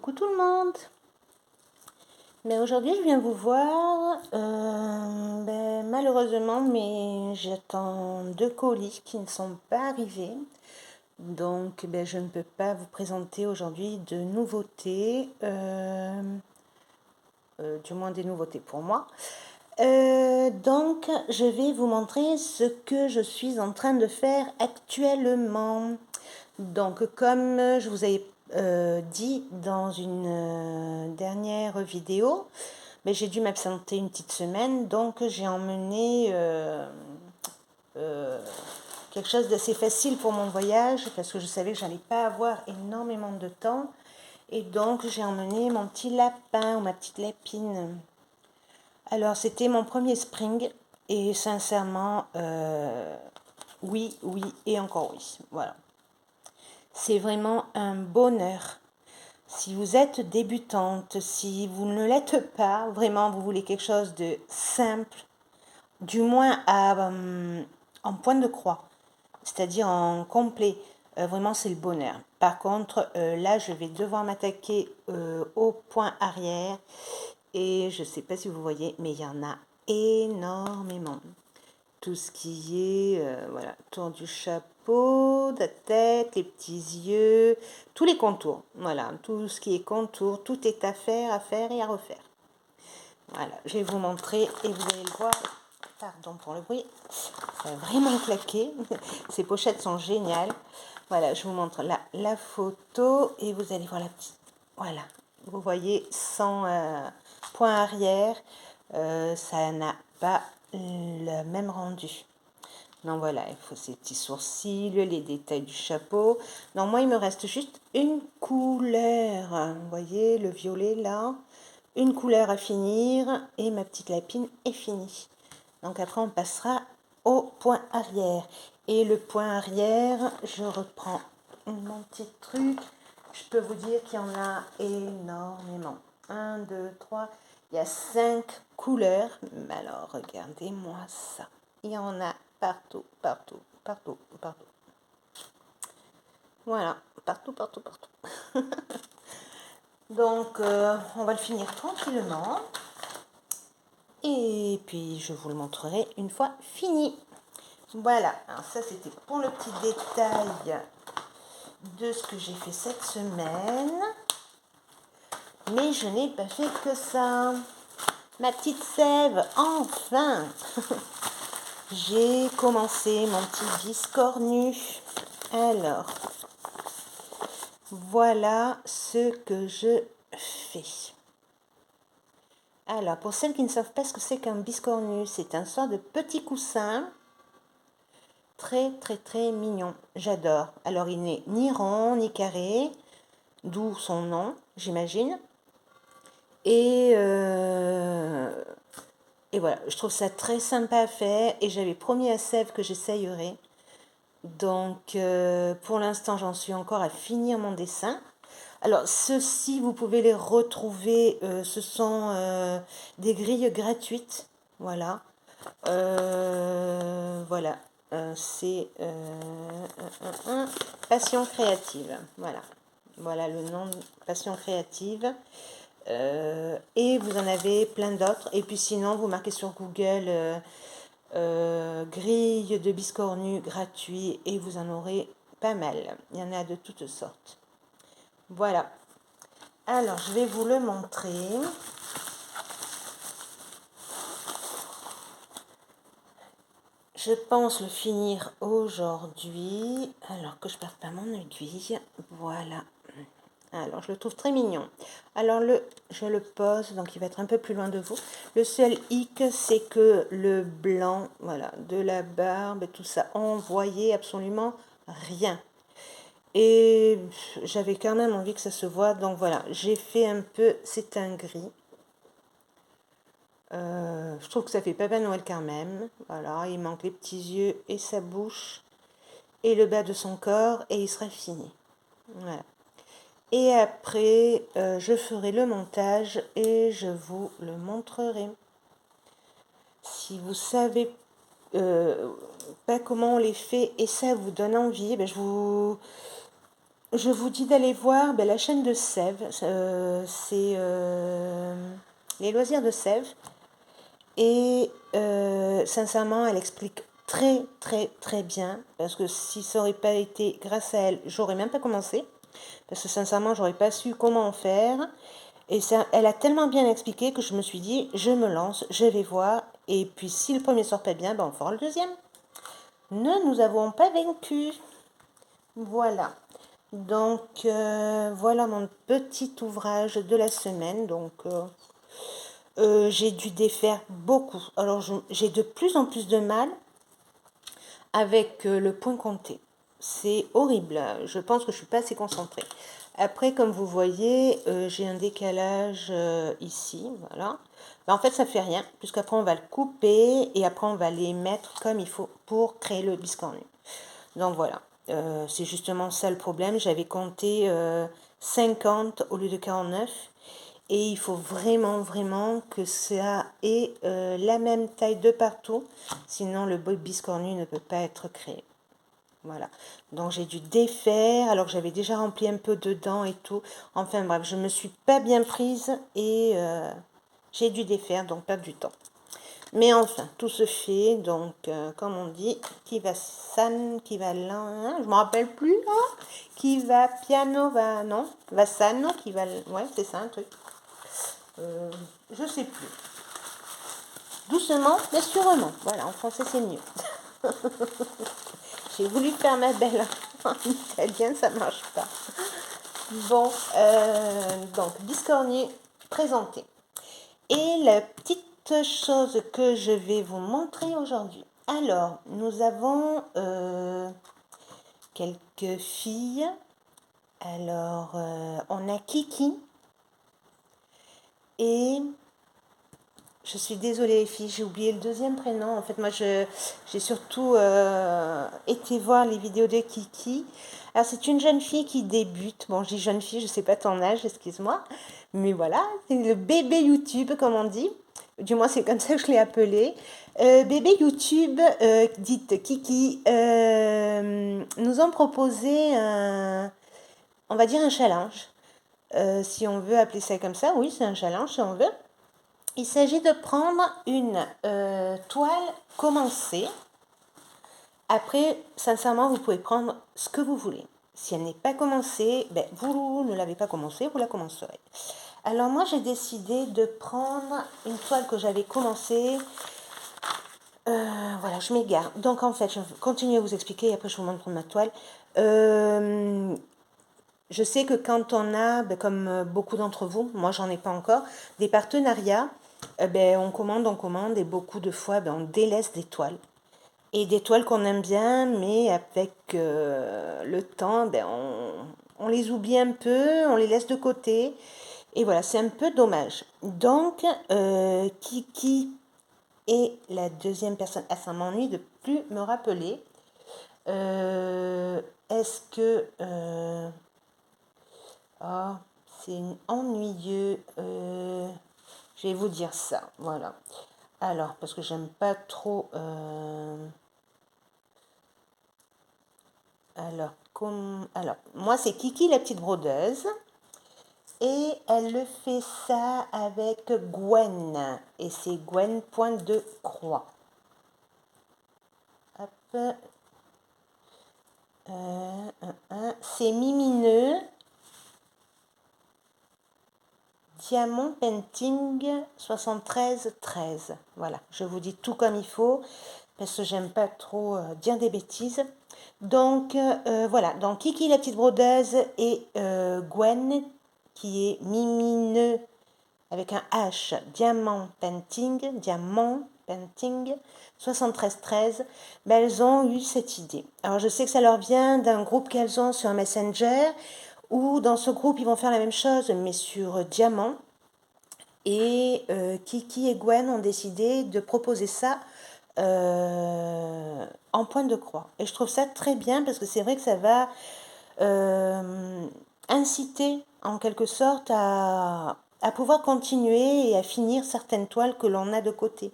Coucou tout le monde. Aujourd'hui je viens vous voir. Malheureusement, mais j'attends 2 colis qui ne sont pas arrivés. Donc je ne peux pas vous présenter aujourd'hui de nouveautés. Du moins des nouveautés pour moi. Donc je vais vous montrer ce que je suis en train de faire actuellement. Donc comme je vous ai dit dans une dernière vidéo, mais j'ai dû m'absenter une petite semaine, donc j'ai emmené quelque chose d'assez facile pour mon voyage, parce que je savais que j'allais pas avoir énormément de temps, et donc j'ai emmené mon petit lapin ou ma petite lapine. Alors c'était mon premier spring, et sincèrement, oui, oui et encore oui, voilà. C'est vraiment un bonheur. Si vous êtes débutante, si vous ne l'êtes pas, vraiment vous voulez quelque chose de simple, du moins en point de croix, c'est-à-dire en complet, vraiment c'est le bonheur. Par contre, là je vais devoir m'attaquer au point arrière et je ne sais pas si vous voyez, mais il y en a énormément. Tout ce qui est, voilà, tour du chapeau, de la tête, les petits yeux, tous les contours, voilà, tout ce qui est contour, tout est à faire et à refaire. Voilà, je vais vous montrer et vous allez le voir, pardon pour le bruit, ça va vraiment claquer, ces pochettes sont géniales. Voilà, je vous montre là la photo et vous allez voir la petite, voilà, vous voyez sans point arrière, ça n'a pas le même rendu. Donc voilà, il faut ces petits sourcils, les détails du chapeau. Donc moi, il me reste juste une couleur. Vous voyez, le violet là. Une couleur à finir et ma petite lapine est finie. Donc après, on passera au point arrière. Et le point arrière, je reprends mon petit truc. Je peux vous dire qu'il y en a énormément. 1, 2, 3, il y a 5 couleurs. Alors, regardez-moi ça. Il y en a partout, partout, partout, partout. Voilà, partout, partout, partout. Donc, on va le finir tranquillement. Et puis, je vous le montrerai une fois fini. Voilà, alors ça, c'était pour le petit détail de ce que j'ai fait cette semaine. Mais je n'ai pas fait que ça. Ma petite sève, enfin. J'ai commencé mon petit biscornu. Alors, voilà ce que je fais. Alors, pour celles qui ne savent pas ce que c'est qu'un biscornu, c'est un sort de petit coussin très très très mignon. J'adore. Alors, il n'est ni rond ni carré, d'où son nom, j'imagine. Et voilà, je trouve ça très sympa à faire et j'avais promis à Sève que j'essayerais. Donc, pour l'instant, j'en suis encore à finir mon dessin. Alors, ceux-ci, vous pouvez les retrouver. Ce sont des grilles gratuites. Voilà. Voilà. C'est Passion créative. Voilà. Voilà le nom de Passion créative. Et vous en avez plein d'autres. Et puis sinon, vous marquez sur Google grille de biscornu gratuit et vous en aurez pas mal. Il y en a de toutes sortes. Voilà. Alors, je vais vous le montrer. Je pense le finir aujourd'hui. Alors que je perde pas mon aiguille. Voilà. Alors, je le trouve très mignon. Alors, je le pose, donc il va être un peu plus loin de vous. Le seul hic, c'est que le blanc, voilà, de la barbe et tout ça, on voyait absolument rien. Et j'avais quand même envie que ça se voit, donc voilà, j'ai fait un peu, c'est un gris. Je trouve que ça fait Papa Noël quand même. Voilà, il manque les petits yeux et sa bouche et le bas de son corps et il sera fini. Voilà. Et après, je ferai le montage et je vous le montrerai. Si vous savez pas comment on les fait et ça vous donne envie, je vous je vous dis d'aller voir la chaîne de Sève, c'est les loisirs de Sève. Et sincèrement, elle explique très très très bien, parce que si ça n'aurait pas été grâce à elle, j'aurais même pas commencé, parce que sincèrement, j'aurais pas su comment faire. Et ça, elle a tellement bien expliqué que je me suis dit, je me lance, je vais voir, et puis si le premier sort pas bien, ben on fera le deuxième. Ne nous avons pas vaincu. Voilà. Donc voilà mon petit ouvrage de la semaine. Donc j'ai dû défaire beaucoup. Alors j'ai de plus en plus de mal avec le point compté. C'est horrible. Je pense que je suis pas assez concentrée. Après, comme vous voyez, j'ai un décalage ici. Voilà. Ben, en fait, ça fait rien, puisqu'après on va le couper et après on va les mettre comme il faut pour créer le biscornu. Donc voilà. C'est justement ça le problème. J'avais compté 50 au lieu de 49. Et il faut vraiment, vraiment que ça ait la même taille de partout. Sinon, le biscornu ne peut pas être créé. Voilà. Donc, j'ai dû défaire alors que j'avais déjà rempli un peu dedans et tout. Enfin, bref, je ne me suis pas bien prise et j'ai dû défaire, donc perdre du temps. Mais enfin, tout se fait. Donc, comme on dit, qui va san, qui va là, hein, je me rappelle plus. Hein, qui va piano, va, non, va san, qui va, ouais, c'est ça un truc. Je sais plus. Doucement, mais sûrement. Voilà, en français c'est mieux. J'ai voulu faire ma belle en italien, ça marche pas. Bon, donc biscornu présenté. Et la petite chose que je vais vous montrer aujourd'hui. Alors, nous avons quelques filles. Alors, on a Kiki et je suis désolée les filles, j'ai oublié le deuxième prénom. En fait, moi, j'ai surtout été voir les vidéos de Kiki. Alors, c'est une jeune fille qui débute. Bon, je dis jeune fille, je ne sais pas ton âge, excuse-moi. Mais voilà, c'est le bébé YouTube, comme on dit. Du moins, c'est comme ça que je l'ai appelé. Bébé YouTube, dite Kiki, nous ont proposé on va dire un challenge. Si on veut appeler ça comme ça, oui, c'est un challenge si on veut. Il s'agit de prendre une toile commencée. Après, sincèrement, vous pouvez prendre ce que vous voulez. Si elle n'est pas commencée, ben, vous ne l'avez pas commencée, vous la commencerez. Alors moi, j'ai décidé de prendre une toile que j'avais commencée. Voilà, je m'égare. Donc en fait, je vais continuer à vous expliquer et après je vous montre ma toile. Je sais que quand on a, ben, comme beaucoup d'entre vous, moi j'en ai pas encore, des partenariats, ben, on commande et beaucoup de fois ben, on délaisse des toiles. Et des toiles qu'on aime bien, mais avec le temps, ben, on les oublie un peu, on les laisse de côté. Et voilà, c'est un peu dommage. Donc, Kiki est la deuxième personne. Ah, ça m'ennuie de plus me rappeler. Est-ce que... oh, c'est ennuyeux. Je vais vous dire ça. Voilà. Alors, parce que j'aime pas trop... Alors, moi, c'est Kiki, la petite brodeuse. Et elle le fait ça avec Gwen. Et c'est Gwen, point de croix. Hop. C'est Mimineux. Diamond Painting 7313. Voilà, je vous dis tout comme il faut parce que j'aime pas trop dire des bêtises. Donc voilà, donc Kiki la petite brodeuse et Gwen qui est Mimineux avec un H, Diamond Painting 7313, ben, elles ont eu cette idée. Alors je sais que ça leur vient d'un groupe qu'elles ont sur Messenger, où dans ce groupe ils vont faire la même chose mais sur Diamant. Et Kiki et Gwen ont décidé de proposer ça en point de croix. Et je trouve ça très bien parce que c'est vrai que ça va inciter en quelque sorte à pouvoir continuer et à finir certaines toiles que l'on a de côté.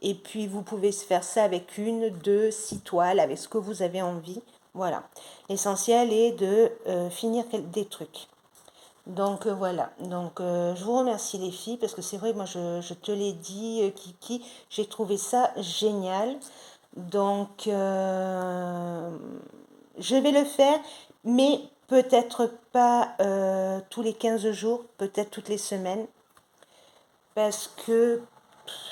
Et puis vous pouvez se faire ça avec une, deux, 6 toiles, avec ce que vous avez envie. Voilà. L'essentiel est de finir des trucs. Donc voilà, donc je vous remercie les filles parce que c'est vrai, moi je te l'ai dit, Kiki, j'ai trouvé ça génial. Donc je vais le faire, mais peut-être pas tous les 15 jours, peut-être toutes les semaines, parce que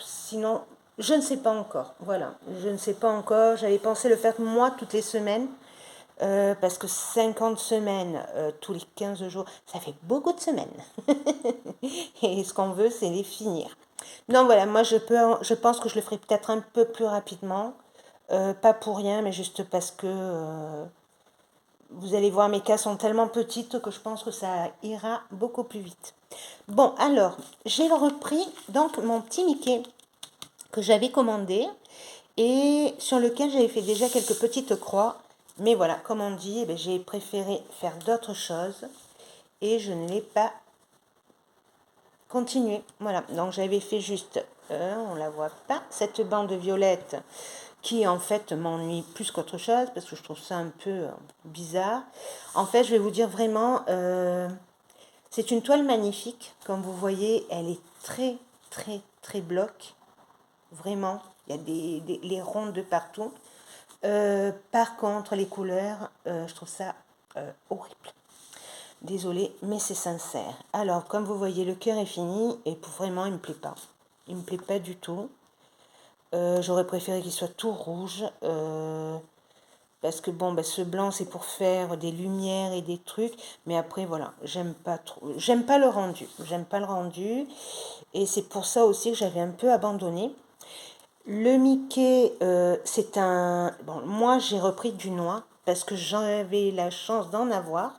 sinon, je ne sais pas encore. Voilà, je ne sais pas encore. J'avais pensé le faire moi toutes les semaines. Parce que 50 semaines tous les 15 jours, ça fait beaucoup de semaines. Et ce qu'on veut, c'est les finir. Non, voilà, moi je pense que je le ferai peut-être un peu plus rapidement. Pas pour rien, mais juste parce que vous allez voir, mes cas sont tellement petites que je pense que ça ira beaucoup plus vite. Bon, alors, j'ai repris donc mon petit Mickey que j'avais commandé et sur lequel j'avais fait déjà quelques petites croix. Mais voilà, comme on dit, eh j'ai préféré faire d'autres choses et je ne l'ai pas continué. Voilà, donc j'avais fait juste, on la voit pas, cette bande violette qui en fait m'ennuie plus qu'autre chose parce que je trouve ça un peu bizarre. En fait, je vais vous dire vraiment, c'est une toile magnifique. Comme vous voyez, elle est très, très, très bloc. Vraiment, il y a les ronds de partout. Par contre, les couleurs, je trouve ça horrible. Désolée, mais c'est sincère. Alors, comme vous voyez, le cœur est fini et vraiment, il me plaît pas. Il me plaît pas du tout. J'aurais préféré qu'il soit tout rouge. Parce que bon, ben, ce blanc, c'est pour faire des lumières et des trucs. Mais après, voilà, j'aime pas trop. J'aime pas le rendu. J'aime pas le rendu. Et c'est pour ça aussi que j'avais un peu abandonné. Le Mickey, c'est un... Bon, moi, j'ai repris du noir parce que j'avais la chance d'en avoir.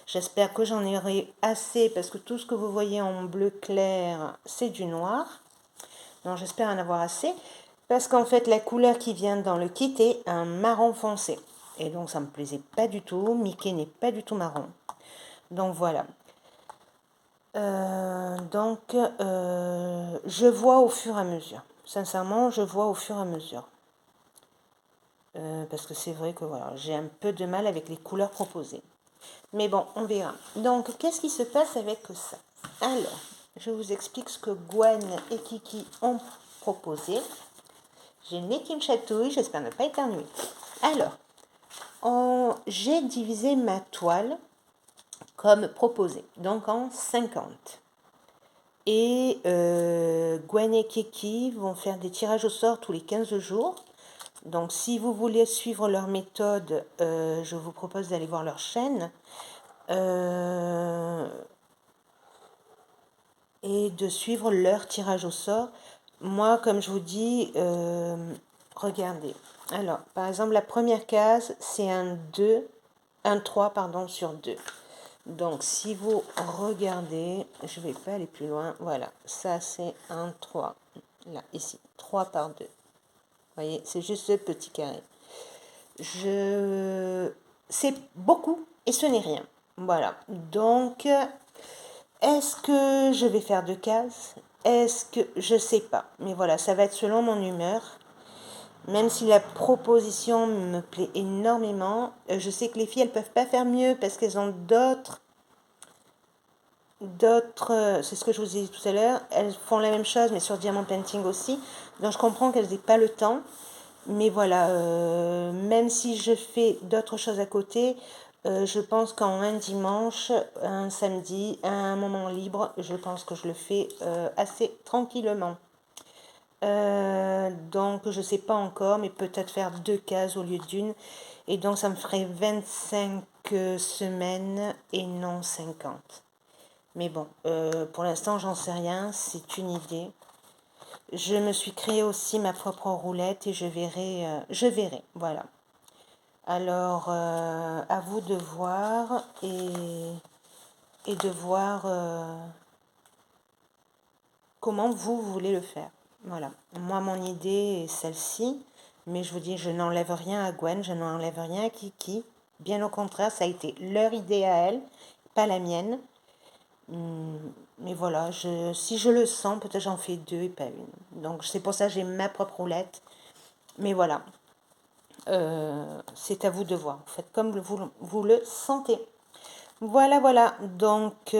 J'espère que j'en aurai assez parce que tout ce que vous voyez en bleu clair, c'est du noir. Non, j'espère en avoir assez parce qu'en fait, la couleur qui vient dans le kit est un marron foncé. Et donc, ça me plaisait pas du tout. Mickey n'est pas du tout marron. Donc, voilà. Je vois au fur et à mesure. Sincèrement, je vois au fur et à mesure. Parce que c'est vrai que voilà, j'ai un peu de mal avec les couleurs proposées. Mais bon, on verra. Donc, qu'est-ce qui se passe avec ça? Alors, je vous explique ce que Gwen et Kiki ont proposé. J'ai le nez qui me chatouille, j'espère ne pas éternuer. Alors, j'ai divisé ma toile comme proposé, donc en 50. Et Gwen et Kiki vont faire des tirages au sort tous les 15 jours. Donc, si vous voulez suivre leur méthode, je vous propose d'aller voir leur chaîne et de suivre leur tirage au sort. Moi, comme je vous dis, regardez. Alors, par exemple, la première case, c'est un 3 pardon, sur 2. Donc, si vous regardez, je ne vais pas aller plus loin. Voilà, ça c'est un 3. Là, ici, 3 par 2. Vous voyez, c'est juste ce petit carré. C'est beaucoup et ce n'est rien. Voilà. Donc, est-ce que je vais faire 2 cases? Est-ce que... Je sais pas. Mais voilà, ça va être selon mon humeur. Même si la proposition me plaît énormément, je sais que les filles, elles peuvent pas faire mieux parce qu'elles ont d'autres, c'est ce que je vous ai dit tout à l'heure, elles font la même chose mais sur Diamond Painting aussi. Donc je comprends qu'elles n'aient pas le temps. Mais voilà, même si je fais d'autres choses à côté, je pense qu'en un dimanche, un samedi, un moment libre, je pense que je le fais assez tranquillement. Donc je sais pas encore, mais peut-être faire 2 cases au lieu d'une. Et donc ça me ferait 25 semaines et non 50. Mais bon, pour l'instant j'en sais rien, c'est une idée. Je me suis créé aussi ma propre roulette et je verrai, voilà. Alors, à vous de voir et de voir comment vous voulez le faire. Voilà. Moi, mon idée est celle-ci, mais je vous dis, je n'enlève rien à Gwen, je n'enlève rien à Kiki. Bien au contraire, ça a été leur idée à elle, pas la mienne. Mais voilà, si je le sens, peut-être j'en fais 2 et pas une. Donc c'est pour ça que j'ai ma propre roulette. Mais voilà. c'est à vous de voir. Vous faites comme vous le sentez. Voilà, voilà. Donc,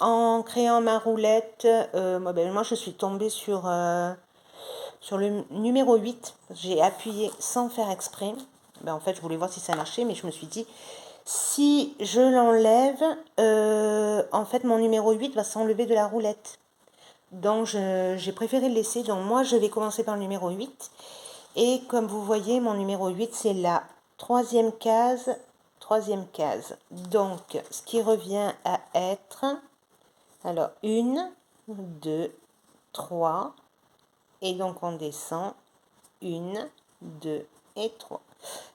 en créant ma roulette, moi je suis tombée sur le numéro 8. J'ai appuyé sans faire exprès. En fait, je voulais voir si ça marchait, mais je me suis dit, si je l'enlève, en fait, mon numéro 8 va s'enlever de la roulette. Donc, j'ai préféré le laisser. Donc, moi, je vais commencer par le numéro 8. Et comme vous voyez, mon numéro 8, c'est la troisième case. Donc, ce qui revient à être, alors, 1, 2, 3. Et donc, on descend. 1, 2 et 3.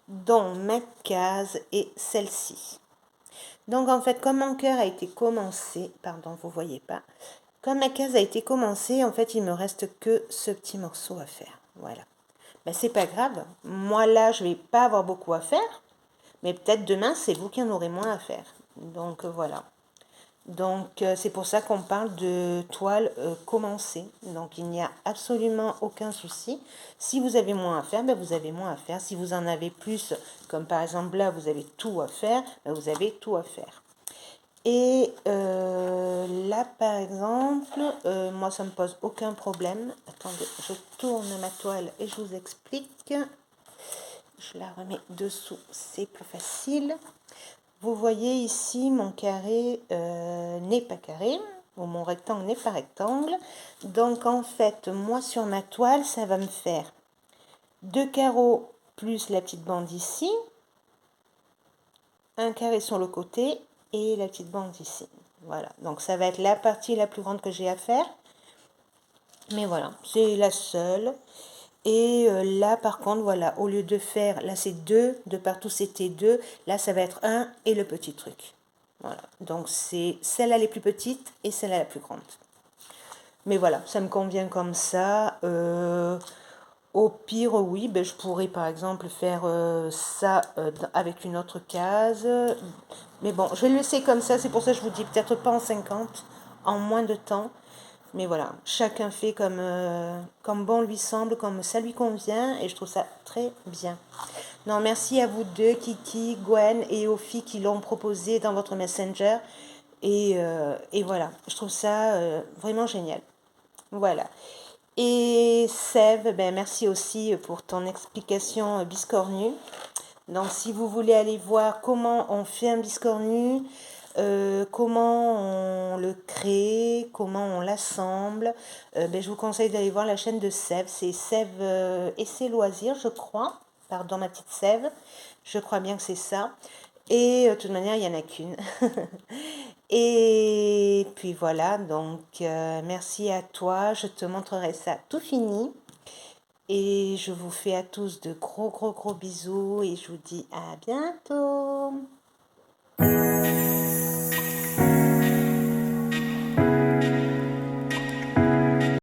Donc, ma case est celle-ci. Donc, en fait, comme mon cœur a été commencé, pardon, vous voyez pas, comme ma case a été commencée, en fait, il me reste que ce petit morceau à faire. Voilà. C'est pas grave. Moi, là, je vais pas avoir beaucoup à faire. Mais peut-être demain, c'est vous qui en aurez moins à faire. Donc, voilà. Donc, c'est pour ça qu'on parle de toile commencée. Donc, il n'y a absolument aucun souci. Si vous avez moins à faire, vous avez moins à faire. Si vous en avez plus, comme par exemple là, vous avez tout à faire, vous avez tout à faire. Et là, par exemple, moi, ça ne me pose aucun problème. Attendez, je tourne ma toile et je vous explique. Je la remets dessous, c'est plus facile. Vous voyez ici, mon carré n'est pas carré, ou mon rectangle n'est pas rectangle. Donc, en fait, moi, sur ma toile, ça va me faire 2 carreaux plus la petite bande ici, un carré sur le côté et la petite bande ici. Voilà, donc ça va être la partie la plus grande que j'ai à faire. Mais voilà, c'est la seule. Et là, par contre, voilà, au lieu de faire, là c'est 2, de partout c'était 2, là ça va être 1 et le petit truc. Voilà, donc c'est celle-là les plus petites et celle-là la plus grande. Mais voilà, ça me convient comme ça. Au pire, oui, je pourrais par exemple faire ça avec une autre case. Mais bon, je vais le laisser comme ça, c'est pour ça que je vous dis peut-être pas en 50, en moins de temps. Mais voilà, chacun fait comme bon lui semble, comme ça lui convient, et je trouve ça très bien. Non, merci à vous deux, Kiki, Gwen et Ophi, qui l'ont proposé dans votre Messenger. Et voilà, je trouve ça vraiment génial. Voilà. Et Sève, merci aussi pour ton explication biscornue. Donc, si vous voulez aller voir comment on fait un biscornu, comment on le crée, comment on l'assemble, je vous conseille d'aller voir la chaîne de Sève. C'est Sève et ses loisirs, je crois. Pardon, ma petite Sève. Je crois bien que c'est ça. Et de toute manière, il n'y en a qu'une. Et puis voilà, donc merci à toi. Je te montrerai ça tout fini. Et je vous fais à tous de gros bisous et je vous dis à bientôt.